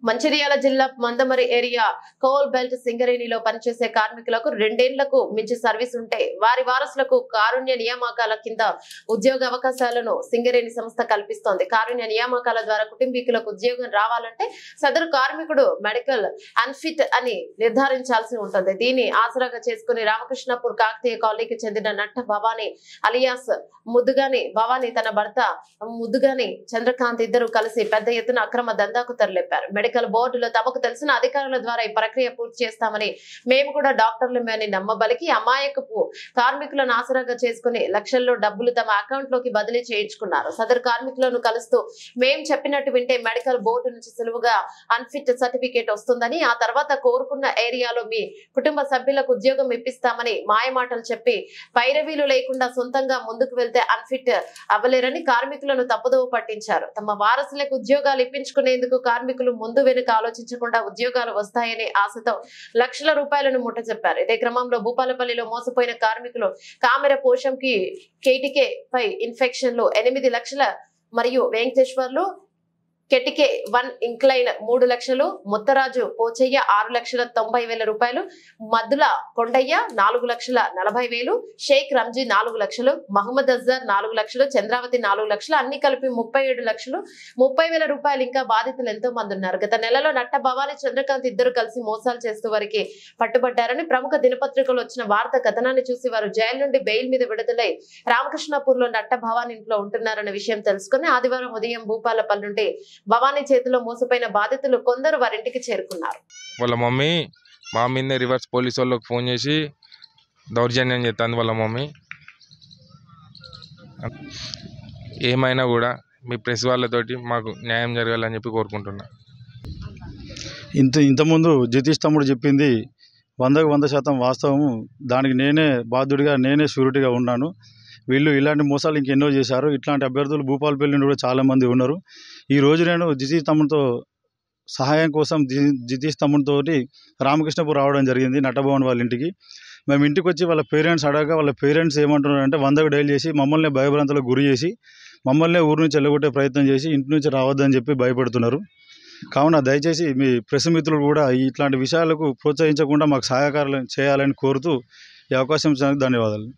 మంచిర్యాల జిల్లా Mandamarri area coal belt సింగరేణిలో పనిచేసే కార్మికులకు 2 ఏళ్లకు మించి సర్వీస్ ఉంటే వారి వారసులకు కారుణ్య నియామకాల కింద ఉద్యోగ అవకాశాలను సింగరేణి సంస్థ కల్పిస్తోంది. కారుణ్య నియామకాల ద్వారా కుటుంబీకులకు ఉద్యోగం రావాలంటే సదరు కార్మికుడు మెడికల్ అన్ఫిట్ అని నిర్ధారించాల్సి ఉంటుంది. దీన్ని ఆసరాగా చేసుకుని రామకృష్ణపూర్ కాకతీయ కాలనీకి చెందిన నట్ట భవానీ అలియాస్ ముద్దుగాని భవానీ తన భర్త ముద్దుగాని చంద్రకాంత్ ఇద్దరు కలిసి పెద్ద ఎత్తున అక్రమ దందాకు తెరలేపారు. మెడికల్ బోర్డులో తమకు తెలిసిన అధికారుల ద్వారా ఈ ప్రక్రియ పూర్తి చేస్తామని, మేము కూడా డాక్టర్లమని నమ్మబలికి అమాయకపు కార్మికులను ఆసరాగా చేసుకుని లక్షల్లో డబ్బులు తమ అకౌంట్ లోకి బదిలీ చేయించుకున్నారు. సదరు కార్మికులను కలుస్తూ మేము చెప్పినట్టు వింటే మెడికల్ బోర్డు నుంచి సులువుగా అన్ఫిట్ సర్టిఫికేట్ వస్తుందని, ఆ తర్వాత కోరుకున్న ఏరియాలో మీ కుటుంబ సభ్యులకు ఉద్యోగం ఇప్పిస్తామని మాయమాటలు చెప్పి పైరవీలు లేకుండా సొంతంగా ముందుకు వెళ్తే అన్ఫిట్ అవ్వలేరని కార్మికులను తప్పుదోవ పట్టించారు. తమ వారసులకు ఉద్యోగాలు ఇప్పించుకునేందుకు కార్మికులు ముందు వెనుక ఆలోచించకుండా ఉద్యోగాలు వస్తాయనే ఆశతో లక్షల రూపాయలను ముట్టజెప్పారు. ఇదే క్రమంలో భూపాలపల్లిలో మోసపోయిన కార్మికులు కామెర పోషంకి కేటికే పై ఇన్ఫెక్షన్లు 8 లక్షల మరియు వెంకటేశ్వర్లు కెటికే 1 ఇంక్లైన్ 3 లక్షలు, ముత్తరాజు పోచయ్య 6,90,000 రూపాయలు, మద్దుల కొండయ్య 4,40,000, షేక్ రంజీ 4 లక్షలు, మహమ్మద్ అజర్ 4 లక్షలు, చంద్రావతి 4 లక్షలు, అన్ని కలిపి 37 లక్షలు 30,000 రూపాయలు. ఇంకా బాధితులు ఎంతో మంది ఉన్నారు. గత నెలలో నట్ట భవానీ చంద్రకాంత్ ఇద్దరు కలిసి మోసాలు చేస్తూ వారికి పట్టుబడ్డారని ప్రముఖ దినపత్రికలు వచ్చిన వార్త కథనాన్ని చూసి వారు జైలు నుండి బెయిల్ మీద విడుదలై రామకృష్ణపూర్ లో నట్ట భవానీ ఇంట్లో ఉంటున్నారన్న విషయం తెలుసుకుని ఆదివారం ఉదయం భూపాలపల్లి నుండి భవానీ చేతిలో మోసపోయిన బాధితులు కొందరు వారింటికి చేరుకున్నారు. వాళ్ళ మమ్మీ మా మీద రివర్స్ పోలీసు వాళ్ళకి ఫోన్ చేసి దౌర్జన్యం చేస్తుంది. వాళ్ళ మమ్మీ ఏమైనా కూడా మీ ప్రెస్ వాళ్ళతోటి మాకు న్యాయం జరగాలని చెప్పి కోరుకుంటున్నా. ఇంతకుముందు జతీష్ తమ్ముడు చెప్పింది 100% వాస్తవము. దానికి నేనే బాధ్యుడిగా, నేనే షూరిటీగా ఉన్నాను. వీళ్ళు ఇలాంటి మోసాలు ఇంకెన్నో చేశారు. ఇట్లాంటి అభ్యర్థులు భూపాలపల్లి నుండి కూడా చాలామంది ఉన్నారు. ఈరోజు నేను జతీష్ తమ్ముడితో సహాయం కోసం జతీష్ తమ్ముడితో రామకృష్ణపూర్ రావడం జరిగింది, నట్టభవన్ వాళ్ళ ఇంటికి. మేము ఇంటికి వచ్చి వాళ్ళ పేరెంట్స్ అడగగా వాళ్ళ పేరెంట్స్ ఏమంటున్నారంటే 100కు డైల్ చేసి మమ్మల్ని భయభ్రాంతులకు గురి చేసి మమ్మల్ని ఊరు నుంచి వెళ్ళగొట్టే ప్రయత్నం చేసి ఇంటి నుంచి రావద్దని చెప్పి భయపడుతున్నారు. కావున దయచేసి మీ ప్రెస్ మిత్రులు కూడా ఇట్లాంటి విషయాలకు ప్రోత్సహించకుండా మాకు సహాయకారం చేయాలని కోరుతూ ఈ అవకాశం ఇచ్చినందుకు ధన్యవాదాలు.